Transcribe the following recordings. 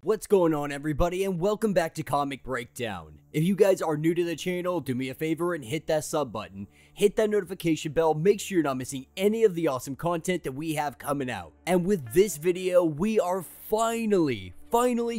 What's going on, everybody, and welcome back to Comic Breakdown. If you guys are new to the channel, do me a favor and hit that sub button, hit that notification bell, make sure you're not missing any of the awesome content that we have coming out. And with this video, we are finally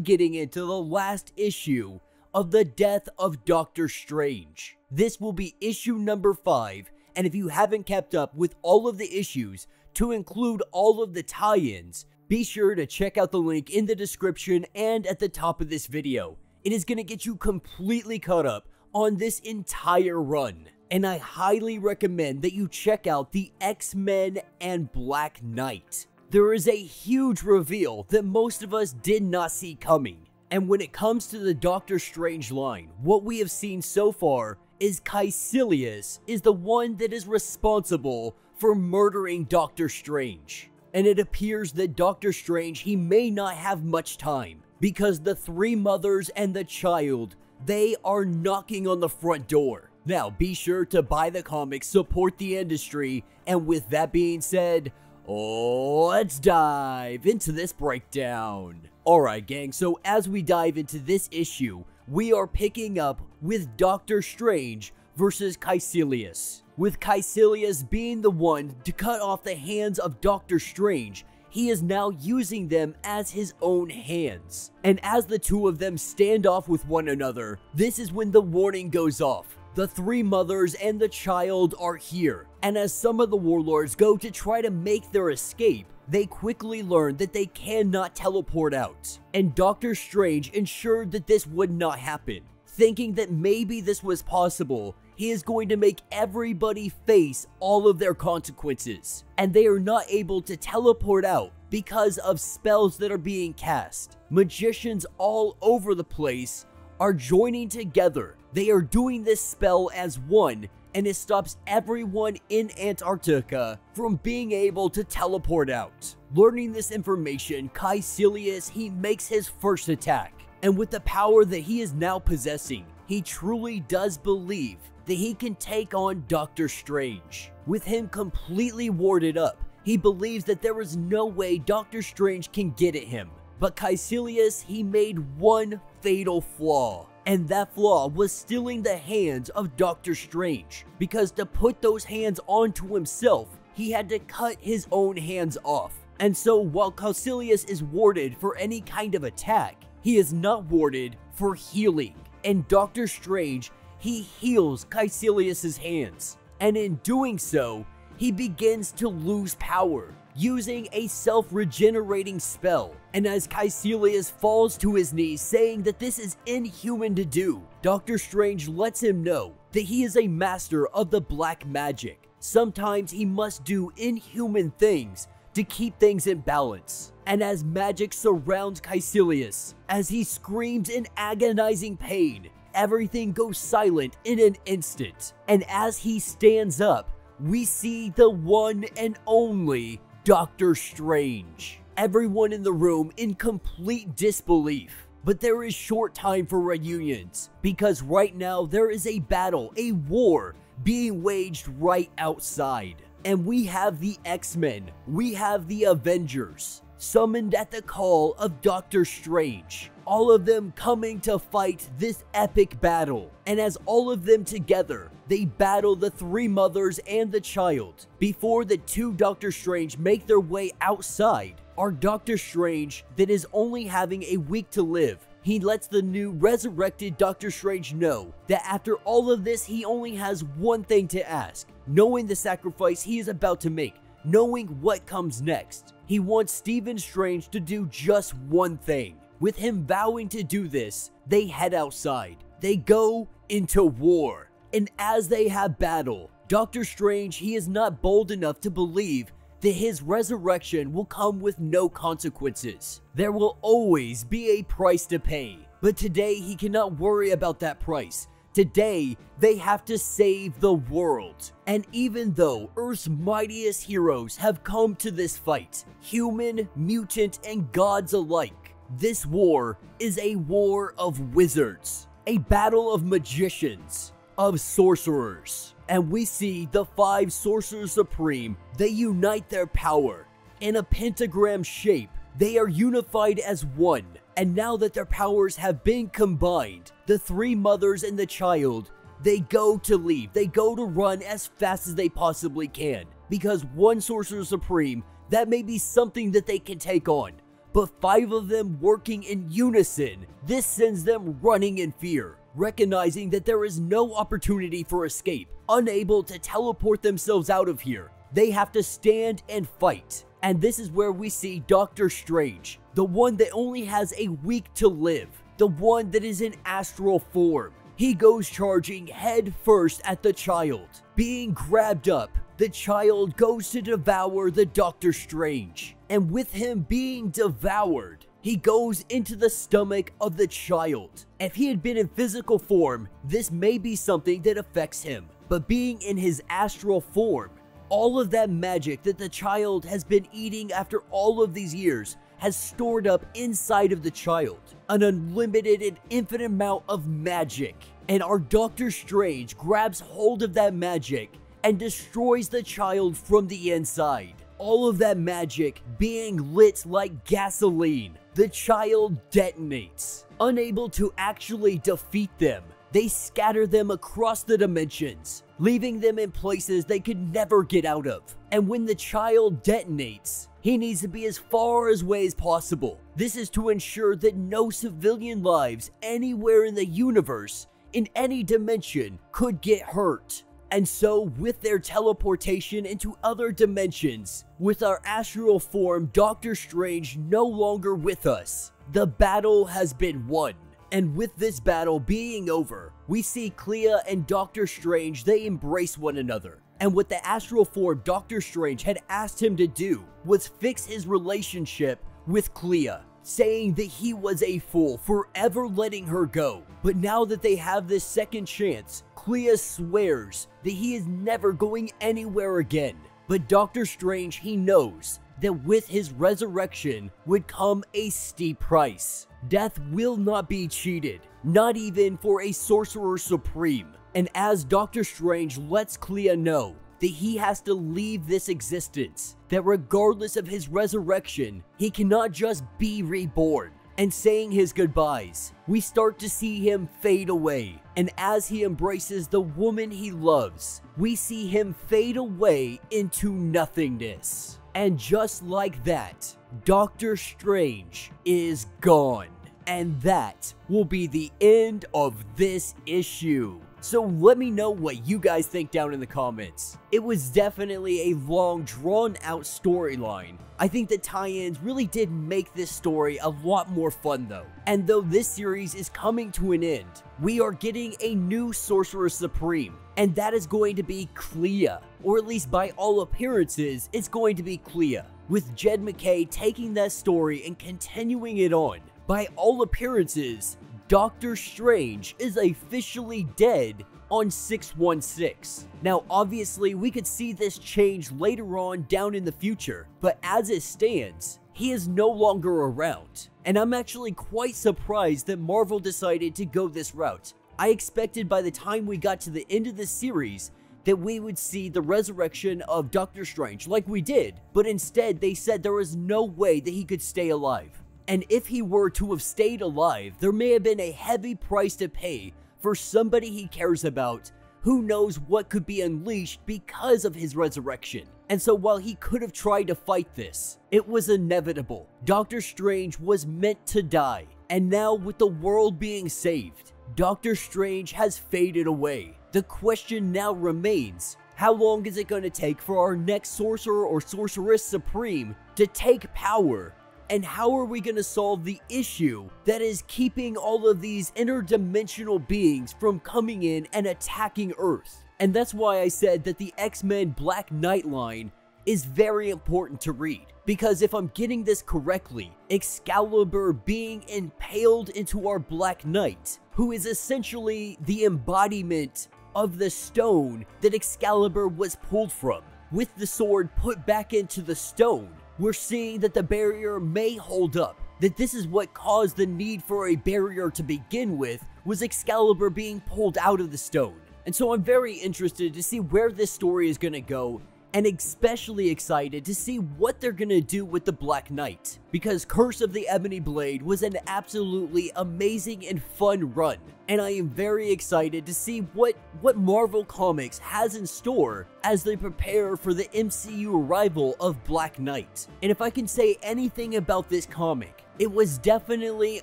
getting into the last issue of the Death of Doctor Strange. This will be issue number 5, and if you haven't kept up with all of the issues, to include all of the tie-ins, be sure to check out the link in the description and at the top of this video. It is going to get you completely caught up on this entire run. And I highly recommend that you check out the X-Men and Black Knight. There is a huge reveal that most of us did not see coming. And when it comes to the Doctor Strange line, what we have seen so far is Caecilius is the one that is responsible for murdering Doctor Strange. And it appears that Doctor Strange, he may not have much time, because the three mothers and the child, they are knocking on the front door. Now, be sure to buy the comics, support the industry, and with that being said, let's dive into this breakdown. Alright gang, so as we dive into this issue, we are picking up with Doctor Strange versus Caecilius. With Caecilius being the one to cut off the hands of Doctor Strange, he is now using them as his own hands. And as the two of them stand off with one another, this is when the warning goes off. The three mothers and the child are here, and as some of the warlords go to try to make their escape, they quickly learn that they cannot teleport out. And Doctor Strange ensured that this would not happen. Thinking that maybe this was possible, he is going to make everybody face all of their consequences. And they are not able to teleport out because of spells that are being cast. Magicians all over the place are joining together. They are doing this spell as one, and it stops everyone in Antarctica from being able to teleport out. Learning this information, Caecilius, he makes his first attack. And with the power that he is now possessing, he truly does believe that he can take on Doctor Strange. With him completely warded up, he believes that there is no way Doctor Strange can get at him. But Caecilius, he made one fatal flaw. And that flaw was stealing the hands of Doctor Strange. Because to put those hands onto himself, he had to cut his own hands off. And so while Caecilius is warded for any kind of attack, he is not warded for healing. And Doctor Strange, he heals Caecilius's hands. And in doing so, he begins to lose power, using a self-regenerating spell. And as Caecilius falls to his knees saying that this is inhuman to do, Doctor Strange lets him know that he is a master of the black magic. Sometimes he must do inhuman things to keep things in balance. And as magic surrounds Caecilius, as he screams in agonizing pain, everything goes silent in an instant. And as he stands up, we see the one and only Doctor Strange. Everyone in the room in complete disbelief. But there is short time for reunions, because right now there is a battle, a war, being waged right outside. And we have the X-Men, we have the Avengers, summoned at the call of Doctor Strange. All of them coming to fight this epic battle. And as all of them together, they battle the three mothers and the child. Before the two Doctor Strange make their way outside, our Doctor Strange that is only having a week to live, he lets the new resurrected Doctor Strange know that after all of this, he only has one thing to ask. Knowing the sacrifice he is about to make, knowing what comes next, he wants Stephen Strange to do just one thing. With him vowing to do this, they head outside. They go into war. And as they have battle, Doctor Strange, he is not bold enough to believe that his resurrection will come with no consequences. There will always be a price to pay. But today, he cannot worry about that price. Today, they have to save the world. And even though Earth's mightiest heroes have come to this fight, human, mutant, and gods alike, this war is a war of wizards, a battle of magicians, of sorcerers. And we see the 5 Sorcerer Supreme, they unite their power. In a pentagram shape, they are unified as one, And now that their powers have been combined, the three mothers and the child, they go to leave. They go to run as fast as they possibly can. Because one Sorcerer Supreme, that may be something that they can take on. But 5 of them working in unison, this sends them running in fear, recognizing that there is no opportunity for escape. Unable to teleport themselves out of here, they have to stand and fight. And this is where we see Doctor Strange, the one that only has a week to live, the one that is in astral form. He goes charging head first at the child. Being grabbed up, the child goes to devour the Doctor Strange. And with him being devoured, he goes into the stomach of the child. If he had been in physical form, this may be something that affects him. But being in his astral form, all of that magic that the child has been eating after all of these years has stored up inside of the child. An unlimited and infinite amount of magic. And our Doctor Strange grabs hold of that magic and destroys the child from the inside. All of that magic being lit like gasoline. The child detonates. Unable to actually defeat them, they scatter them across the dimensions, leaving them in places they could never get out of. And when the child detonates, he needs to be as far away as possible. This is to ensure that no civilian lives anywhere in the universe, in any dimension, could get hurt. And so, with their teleportation into other dimensions, with our astral form Doctor Strange no longer with us, the battle has been won. And with this battle being over, we see Clea and Doctor Strange, they embrace one another. And what the astral form Doctor Strange had asked him to do was fix his relationship with Clea, saying that he was a fool for ever letting her go. But now that they have this second chance, Clea swears that he is never going anywhere again. But Doctor Strange, he knows that with his resurrection would come a steep price. Death will not be cheated, not even for a Sorcerer Supreme. And as Doctor Strange lets Clea know that he has to leave this existence, that regardless of his resurrection, he cannot just be reborn. And saying his goodbyes, we start to see him fade away. And as he embraces the woman he loves, we see him fade away into nothingness. And just like that, Doctor Strange is gone. And that will be the end of this issue. So let me know what you guys think down in the comments. It was definitely a long, drawn-out storyline. I think the tie-ins really did make this story a lot more fun though. And though this series is coming to an end, we are getting a new Sorcerer Supreme. And that is going to be Clea. Or at least by all appearances, it's going to be Clea. With Jed MacKay taking that story and continuing it on. By all appearances, Doctor Strange is officially dead on 616. Now obviously we could see this change later on down in the future, but as it stands, he is no longer around. And I'm actually quite surprised that Marvel decided to go this route. I expected by the time we got to the end of the series that we would see the resurrection of Doctor Strange like we did, but instead they said there was no way that he could stay alive. And if he were to have stayed alive, there may have been a heavy price to pay for somebody he cares about, who knows what could be unleashed because of his resurrection. And so while he could have tried to fight this, it was inevitable. Doctor Strange was meant to die. And now with the world being saved, Doctor Strange has faded away. The question now remains, how long is it going to take for our next Sorcerer or Sorceress Supreme to take power? And how are we going to solve the issue that is keeping all of these interdimensional beings from coming in and attacking Earth? And that's why I said that the X-Men Black Knight line is very important to read. Because if I'm getting this correctly, Excalibur being impaled into our Black Knight, who is essentially the embodiment of the stone that Excalibur was pulled from, with the sword put back into the stone, we're seeing that the barrier may hold up. That this is what caused the need for a barrier to begin with, was Excalibur being pulled out of the stone. And so I'm very interested to see where this story is going to go and especially excited to see what they're gonna do with the Black Knight, because Curse of the Ebony Blade was an absolutely amazing and fun run, and I am very excited to see what Marvel Comics has in store as they prepare for the MCU arrival of Black Knight. And if I can say anything about this comic, it was definitely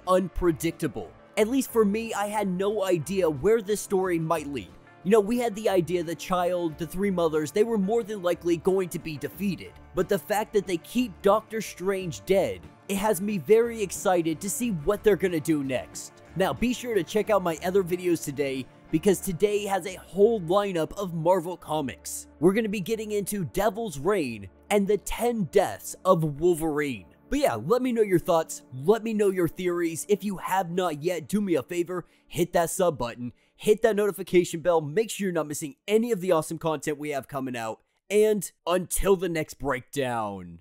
unpredictable. At least for me, I had no idea where this story might lead. You know, we had the idea the child, the three mothers, they were more than likely going to be defeated. But the fact that they keep Doctor Strange dead, it has me very excited to see what they're gonna do next. Now, be sure to check out my other videos today, because today has a whole lineup of Marvel Comics. We're gonna be getting into Devil's Reign and the 10 Deaths of Wolverine. But yeah, let me know your thoughts, let me know your theories. If you have not yet, do me a favor, hit that sub button, hit that notification bell, make sure you're not missing any of the awesome content we have coming out, and until the next breakdown.